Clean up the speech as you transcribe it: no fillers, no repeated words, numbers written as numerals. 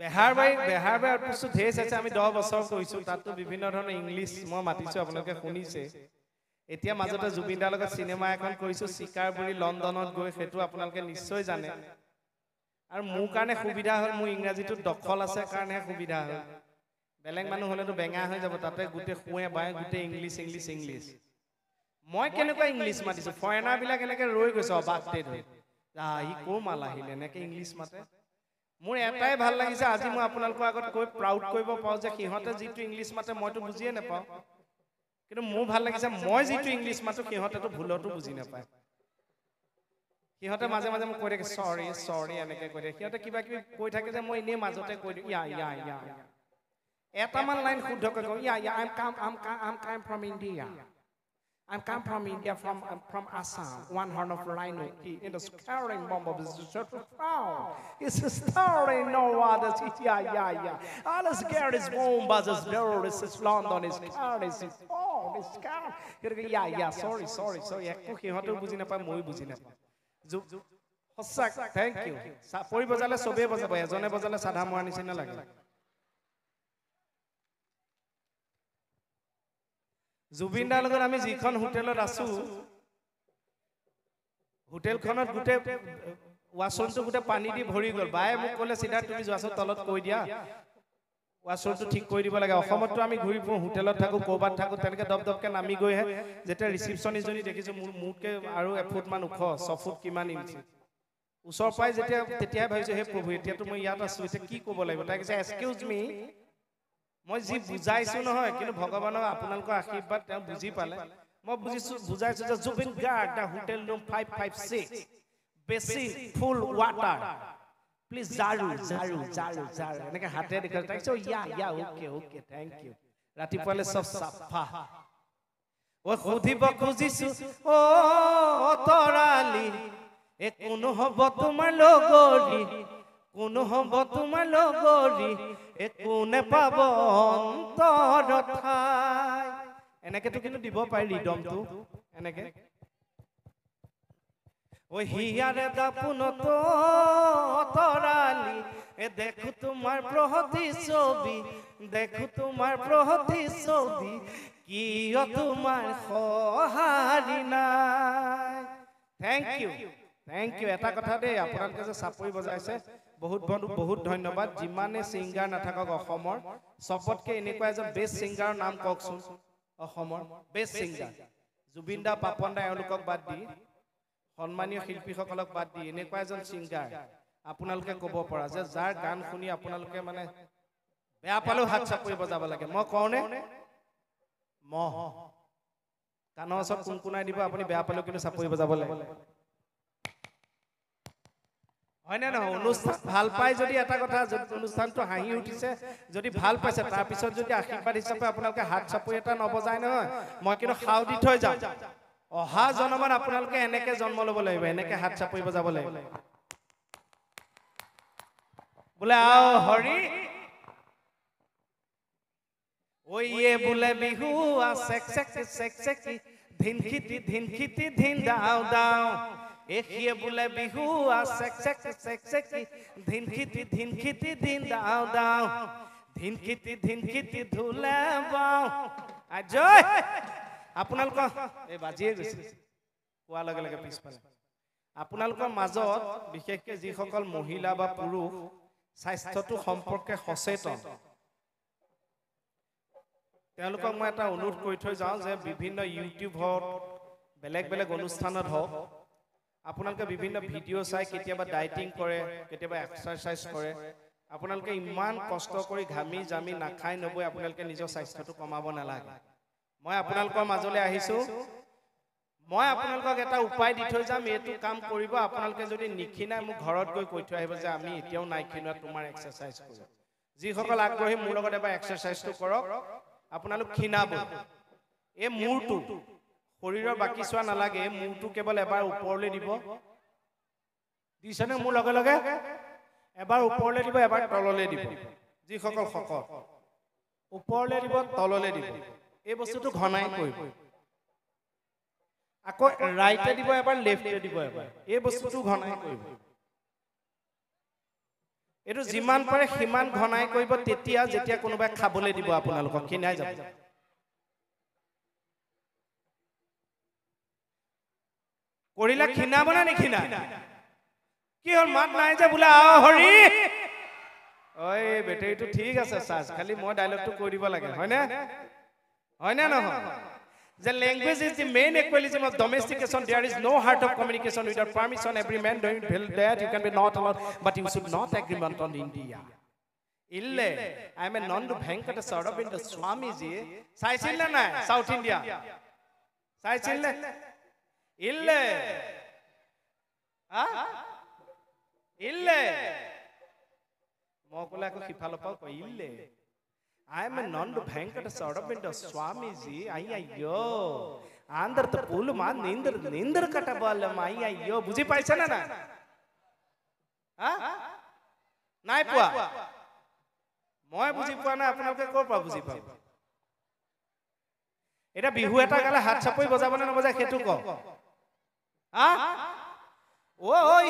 বেহাৰবাৰী আউটপোষ্টটো ঢেৰ চাইছে আমি 10 বছৰ কৰিছো তাতো বিভিন্ন ধৰণৰ ইংলিছ মই মাতিছো আপোনালোকে শুনিছে এতিয়া মাজতে জুবিন দাৰ লগত সিনেমা এখন কৰিছো চিকাৰপুৰী লণ্ডনত গৈ সেইটো আপোনালোকে নিশ্চয় জানে আৰু মোৰ কাৰণে সুবিধা হ'ল মোৰ ইংৰাজীটো দখল আছে কাৰণে সুবিধা হ'ল বেলেগ মানুহ হলেতো বেঙা হৈ যাব তাতে গোটে খুৱে বাই গোটে ইংলিছ মই কেনেকুৱা ইংলিছ মাতিছো ফৰেনাৰ বিলাক এনেকে ৰৈ গৈছে অবাকতে ধৰি ই কোৰ মাল আহিলে এনেকে ইংলিছ মাতে মোৰ এটাই ভাল লাগিছে আজি মই আপোনালোকৰ আগত কৈ প্ৰাউড কৰিব পাওঁ যে সিহঁতে যিটো ইংলিছ মাতে মইতো বুজিয়ে নাপাওঁ কিন্তু মোৰ ভাল লাগিছে মই যিটো ইংলিছ মাতো সিহঁতেতো ভুলতো বুজি নাপায় সিহঁতে মাজে মাজে মোক কৈ থাকে সৰি এনেকে কৈ থাকে সিহঁতে কিবা কিবি কৈ থাকে যে মই এনেই মাজতে কৈ দিওঁ ইয়া এটামান লাইন শুদ্ধকৈ কওঁ ইয়া I'm come from India I come from India, from Assam. One horn of rhino in the scaring bomb of the found. It's stirring no others. Yeah. All is scared is bomb, but it's there. It's London. It's scared. It's phone. It's scared. Yeah. Sorry. Ekko hotel buzi na pa, moi buzi na pa. Hosak. Thank you. Pori bajale sobe bajabo. Jone bajale sadha moha nisina lage. Zubeen দাৰ লগত আমি যিখন হোটেলত আছো হোটেলখনত গোটে ৱাছৰুমটো গোটে পানী দি ভৰি গল বায়ে মোক ক'লে সিধা তুমি যোৱাছৰ তলত কৈ দিয়া ৱাছৰুমটো ঠিক কৰি দিব লাগে অসমতটো আমি ঘূৰি ফুৰো হোটেলত থাকো কোবাত থাকো তেনেকে দবদবকে নামি গৈ হে যেতে ৰিসেপশনিজনী দেখিছো মুটকে আৰু এফুট মান উখ 6 ফুট কিমান ইঞ্চি ওচৰ পাই যেতিয়া তেতিয়া ভাবিছো হে প্ৰভু এতিয়াতো মই ইয়াত আছো এতিয়া কি ক'ব লাগিব তাই কৈছে এক্সকিউজ মি মই যি বুজাইছো নহয় কিন্তু ভগৱানৰ আপোনালোকৰ আশীৰ্বাদ তেওঁ বুজি পালে মই বুজাইছো যে Zubeen guard the hotel room 556 basin full water please জাৰু এনেকে হাতে দেখাই তাইছো ইয়া ওকে থ্যাংক ইউ ৰাতিপুৱালে সব সাফা ও খুদিব খুজিছো ও তৰালি এ কোন হ'ব তোমাৰ লগৰী কোন হ'ব তোমাৰ লগৰী এ কোনে পাব অন্তৰত ঠাই এনেকেতো কিন্তু দিব পাৰি ৰিদমটো এনেকে ও হিয়াৰে দাপুনত তৰালি এ দেখো তোমাৰ প্ৰহতি ছবি কিয় তোমাৰ সহাৰি নাই থ্যাংক ইউ এটা কথা দেই আপোনালোকে যে চাপৰি বজাইছে বহুত ধন্যবাদ যিমানে সিঙ্গাৰ নাথাকক অসমৰ সবতকে এনেকুৱা এজন বেষ্ট সিঙ্গাৰৰ নাম কওকচোন অসমৰ বেষ্ট সিঙ্গাৰ জুবিন দা পাপন দা এওঁলোকক বাদ দি সন্মানীয় শিল্পীসকলক বাদ দি এনেকুৱা এজন সিঙ্গাৰ আপোনালোকে ক'ব পৰা যে যাৰ গান শুনি আপোনালোকে মানে বেয়া পালেও হাত চাপৰি বজাব লাগে মই কওঁনে মহ কাণৰ ওচৰত কুনকুনাই দিব আপুনি বেয়া পালেও কিন্তু চাপৰি বজাব লাগে হয়নে নহয় অনুষ্ঠান ভাল পাই যদি এটা কথা অনুষ্ঠানটো হাঁহি উঠিছে যদি ভাল পাইছে তাৰ পিছত যদি আশীৰ্বাদ হিচাপে আপোনালোকে হাত চাপৰি এটা নবজায় নহয় মই কিন্তু খাও দি থৈ যাম অহা জনমত আপোনালোকে এনেকে জন্ম ল'ব লাগিব এনেকে হাত চাপৰি বজাব লাগিব বোলে আও হৰি ওয়ে বোলে বিহু আ সেক ধিনখিতি ধিন দাও এখিয়ে বোলে বিহু আ সেক ধিনখিতি ধিন দাও ধিনখিতি ধুলে বাও আজয় আপোনালোকৰ এই বাজিয়ে গৈছে কোৱা লগে লগে পিছফালে আপোনালোকৰ মাজত বিশেষকৈ যিসকল মহিলা বা পুৰুষ স্বাস্থ্যটো সম্পৰ্কে সচেতন তেওঁলোকক মই এটা অনুৰোধ কৰি থৈ যাওঁ যে বিভিন্ন ইউটিউব হওক বেলেগ অনুষ্ঠানত হওক আপোনালোকে বিভিন্ন ভিডিঅ' চাই কেতিয়াবা ডায়েটিং কৰে কেতিয়াবা এক্সাৰচাইজ কৰে আপোনালোকে ইমান কষ্ট কৰি ঘামি জামি নাখাই নবৈ আপোনালোকে নিজৰ স্বাস্থ্যটো কমাব নালাগে মই আপোনালোকৰ মাজলৈ আহিছো মই আপোনালোকক এটা উপায় দি থৈ যাম এইটো কাম কৰিব আপোনালোকে যদি নিখিনাই মোক ঘৰত গৈ কৈ থৈ আহিব যে আমি এতিয়াও নাই খিনোৱা তোমাৰ এক্সাৰচাইজ কৰোঁ যিসকল আগ্ৰহী মোৰ লগত এবাৰ এক্সাৰচাইজটো কৰক আপোনালোক খিনাব এই মূৰটো শৰীৰৰ বাকি চোৱা নালাগে এই মূৰটো কেৱল এবাৰ ওপৰলৈ দিব দিছেনে মোৰ লগে লগে এবাৰ ওপৰলৈ দিব এবাৰ তললৈ দিব যিসকল শকত ওপৰলৈ দিব তললৈ দিব এই বস্তুটো ঘনাই কৰিব আকৌ ৰাইটে দিব এবাৰ লেফটে দিব এবাৰ এই বস্তুটো ঘনাই কৰিব এইটো যিমান পাৰে সিমান ঘনাই কৰিব তেতিয়া যেতিয়া কোনোবাই খাবলৈ দিব আপোনালোকক খিনাই যাব কৰিলা খিনাব না নিখিনা কি হল মাত নাই যে বোলে আ হৰি ঐ বেটেৰীটো ঠিক আছে চাৰ্জ খালি মই ডায়লগটো কৈ দিব লাগে হয় না নহয় The language is the main equilibrium of domestication. There is no heart of communication without permission. Every man doing that you can be not allowed, but you should not agreement on India. Ille, I am a non-to Venkata Sarabinda Swamiji. Saisilla na South India. Saisilla. Ille. Ah? Ille. Mokula ko kipalopa ko ille. I am a non-Venkata Sarabinda Swamiji. Ayyo. Andar the pulu man nindar katabalam. Ayyo. Buji paisana na? Huh? Naipua. Moi buji pa na apnaloke ko pa buji pa. Eta bihu eta gala hat chapoi bojabone na bojai hetu ko. Ha? Oi.